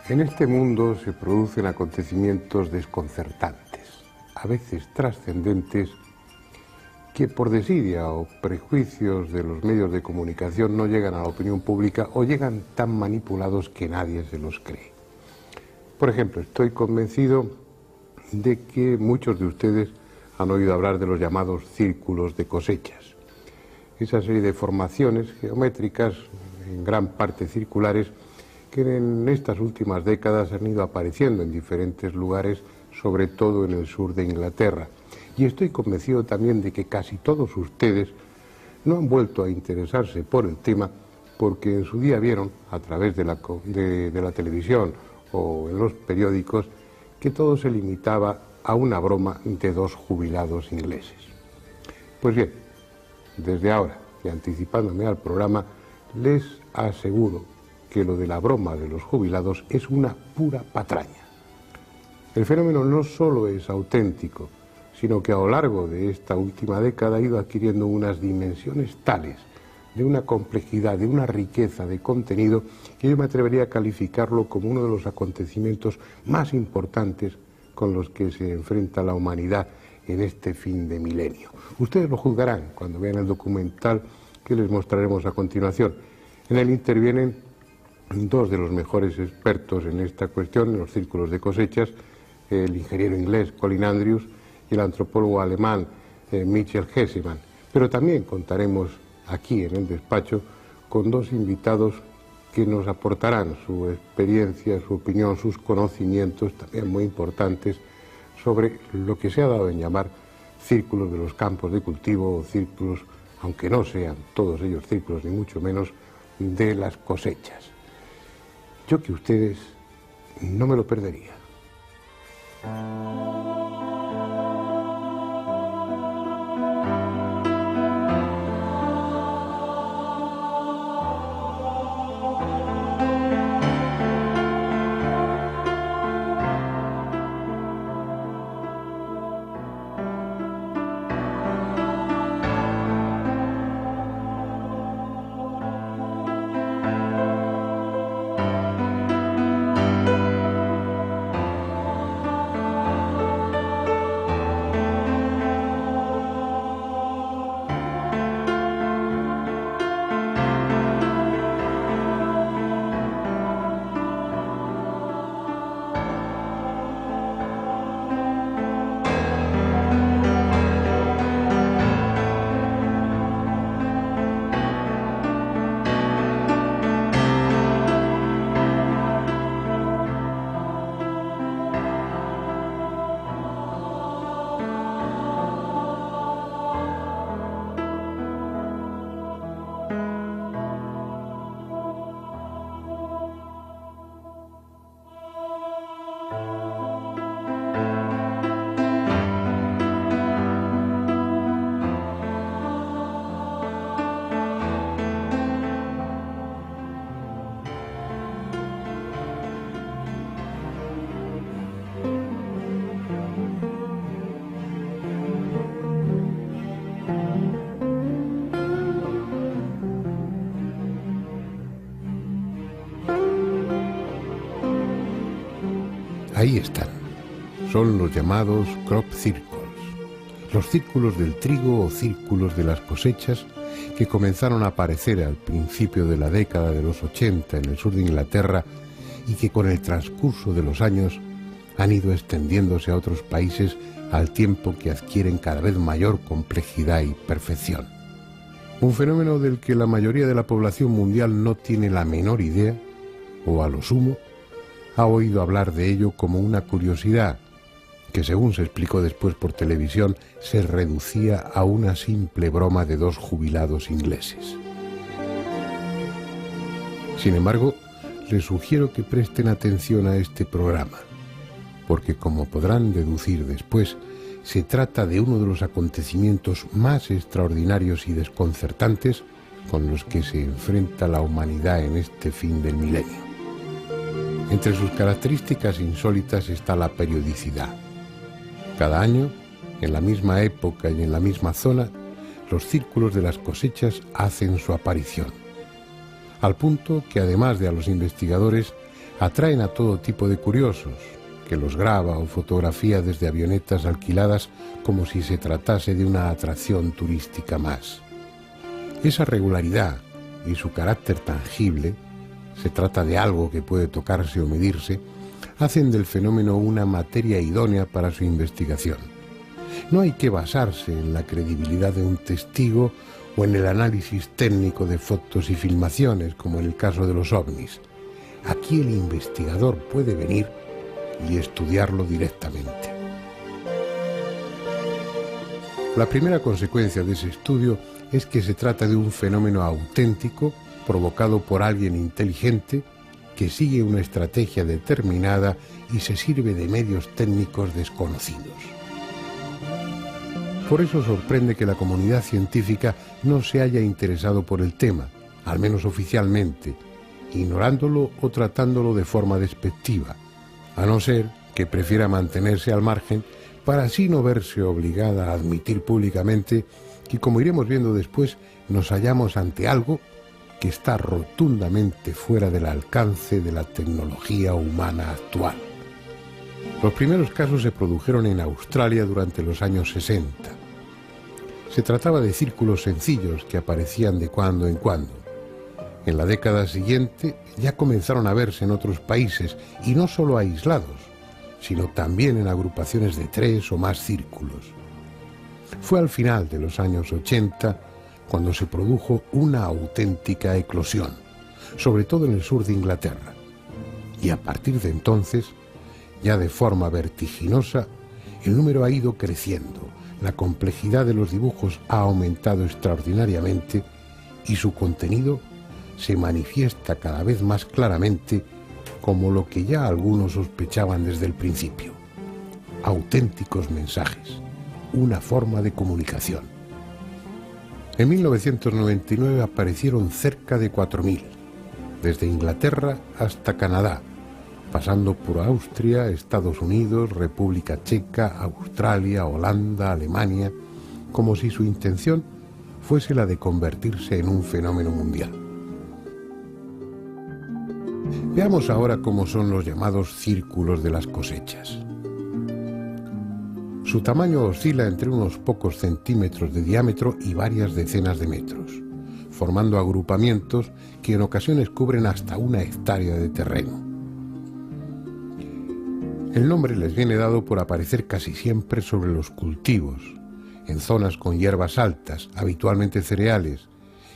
En este mundo se producen acontecimientos desconcertantes, a veces trascendentes, que por desidia o prejuicios de los medios de comunicación no llegan a la opinión pública o llegan tan manipulados que nadie se los cree. Por ejemplo, estoy convencido de que muchos de ustedes han oído hablar de los llamados círculos de cosechas. Esa serie de formaciones geométricas, en gran parte circulares, que en estas últimas décadas han ido apareciendo en diferentes lugares, sobre todo en el sur de Inglaterra. Y estoy convencido también de que casi todos ustedes no han vuelto a interesarse por el tema porque en su día vieron, a través de la televisión o en los periódicos, que todo se limitaba a una broma de dos jubilados ingleses. Pues bien, desde ahora, y anticipándome al programa, les aseguro que lo de la broma de los jubilados es una pura patraña. El fenómeno no solo es auténtico, sino que a lo largo de esta última década ha ido adquiriendo unas dimensiones tales, de una complejidad, de una riqueza de contenido, que yo me atrevería a calificarlo como uno de los acontecimientos más importantes con los que se enfrenta la humanidad en este fin de milenio. Ustedes lo juzgarán cuando vean el documental que les mostraremos a continuación. En él intervienen dos de los mejores expertos en esta cuestión, en los círculos de cosechas, el ingeniero inglés Colin Andrews y el antropólogo alemán Michael Hessemann. Pero también contaremos aquí en el despacho con dos invitados que nos aportarán su experiencia, su opinión, sus conocimientos, también muy importantes, sobre lo que se ha dado en llamar círculos de los campos de cultivo o círculos, aunque no sean todos ellos círculos, ni mucho menos, de las cosechas. Yo que ustedes no me lo perdería. Ahí están. Son los llamados crop circles, los círculos del trigo o círculos de las cosechas que comenzaron a aparecer al principio de la década de los 80 en el sur de Inglaterra y que con el transcurso de los años han ido extendiéndose a otros países al tiempo que adquieren cada vez mayor complejidad y perfección. Un fenómeno del que la mayoría de la población mundial no tiene la menor idea, o a lo sumo, ha oído hablar de ello como una curiosidad que, según se explicó después por televisión, se reducía a una simple broma de dos jubilados ingleses. Sin embargo, les sugiero que presten atención a este programa, porque, como podrán deducir después, se trata de uno de los acontecimientos más extraordinarios y desconcertantes con los que se enfrenta la humanidad en este fin del milenio. Entre sus características insólitas está la periodicidad. Cada año, en la misma época y en la misma zona, los círculos de las cosechas hacen su aparición. Al punto que, además de a los investigadores, Atraen a todo tipo de curiosos, que los graba o fotografía desde avionetas alquiladas como si se tratase de una atracción turística más. Esa regularidad y su carácter tangible, se trata de algo que puede tocarse o medirse, hacen del fenómeno una materia idónea para su investigación. No hay que basarse en la credibilidad de un testigo o en el análisis técnico de fotos y filmaciones, como en el caso de los ovnis. Aquí el investigador puede venir y estudiarlo directamente. La primera consecuencia de ese estudio es que se trata de un fenómeno auténtico provocado por alguien inteligente que sigue una estrategia determinada y se sirve de medios técnicos desconocidos. Por eso sorprende que la comunidad científica no se haya interesado por el tema, al menos oficialmente, ignorándolo o tratándolo de forma despectiva, a no ser que prefiera mantenerse al margen para así no verse obligada a admitir públicamente que, como iremos viendo después, nos hallamos ante algo que está rotundamente fuera del alcance de la tecnología humana actual. Los primeros casos se produjeron en Australia durante los años 60. Se trataba de círculos sencillos que aparecían de cuando en cuando. En la década siguiente ya comenzaron a verse en otros países, y no solo aislados, sino también en agrupaciones de 3 o más círculos. Fue al final de los años 80 cuando se produjo una auténtica eclosión, sobre todo en el sur de Inglaterra. Y a partir de entonces, ya de forma vertiginosa, el número ha ido creciendo, la complejidad de los dibujos ha aumentado extraordinariamente y su contenido se manifiesta cada vez más claramente como lo que ya algunos sospechaban desde el principio: auténticos mensajes, una forma de comunicación. En 1999 aparecieron cerca de 4.000, desde Inglaterra hasta Canadá, pasando por Austria, Estados Unidos, República Checa, Australia, Holanda, Alemania, como si su intención fuese la de convertirse en un fenómeno mundial. Veamos ahora cómo son los llamados círculos de las cosechas. Su tamaño oscila entre unos pocos centímetros de diámetro y varias decenas de metros, formando agrupamientos que en ocasiones cubren hasta 1 hectárea de terreno. El nombre les viene dado por aparecer casi siempre sobre los cultivos, en zonas con hierbas altas, habitualmente cereales,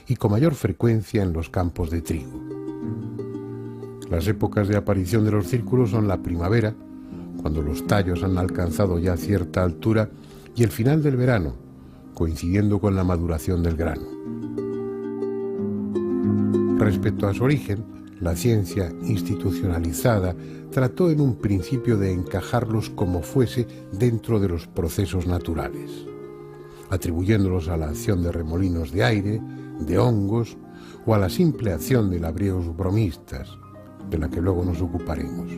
y con mayor frecuencia en los campos de trigo. Las épocas de aparición de los círculos son la primavera, cuando los tallos han alcanzado ya cierta altura, y el final del verano, coincidiendo con la maduración del grano. Respecto a su origen, la ciencia institucionalizada trató en un principio de encajarlos como fuese dentro de los procesos naturales, atribuyéndolos a la acción de remolinos de aire, de hongos o a la simple acción de labriegos bromistas, de la que luego nos ocuparemos.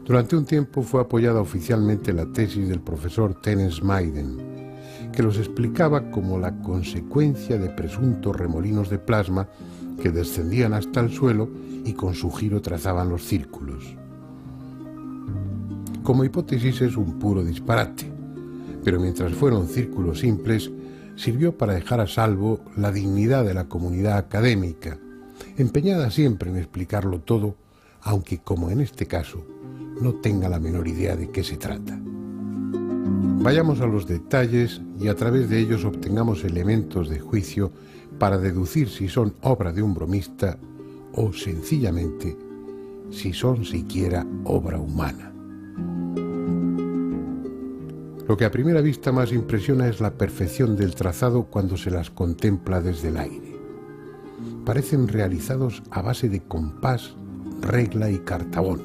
Durante un tiempo fue apoyada oficialmente la tesis del profesor Terence Maiden, que los explicaba como la consecuencia de presuntos remolinos de plasma que descendían hasta el suelo y con su giro trazaban los círculos. Como hipótesis es un puro disparate, pero mientras fueron círculos simples, sirvió para dejar a salvo la dignidad de la comunidad académica, empeñada siempre en explicarlo todo, aunque, como en este caso, no tenga la menor idea de qué se trata. Vayamos a los detalles y a través de ellos obtengamos elementos de juicio para deducir si son obra de un bromista o, sencillamente, si son siquiera obra humana. Lo que a primera vista más impresiona es la perfección del trazado cuando se las contempla desde el aire. Parecen realizados a base de compás, regla y cartabón,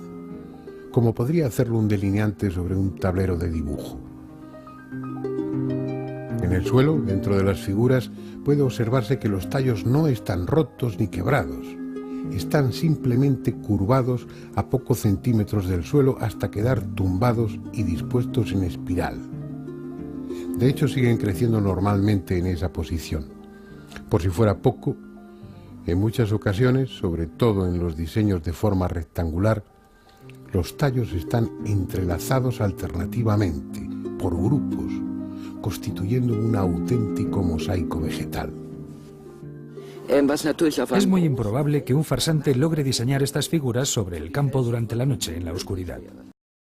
como podría hacerlo un delineante sobre un tablero de dibujo. En el suelo, dentro de las figuras, puede observarse que los tallos no están rotos ni quebrados. Están simplemente curvados a pocos centímetros del suelo hasta quedar tumbados y dispuestos en espiral. De hecho, siguen creciendo normalmente en esa posición. Por si fuera poco, En muchas ocasiones, sobre todo en los diseños de forma rectangular, los tallos están entrelazados alternativamente, por grupos, constituyendo un auténtico mosaico vegetal. Es muy improbable que un farsante logre diseñar estas figuras sobre el campo durante la noche, en la oscuridad.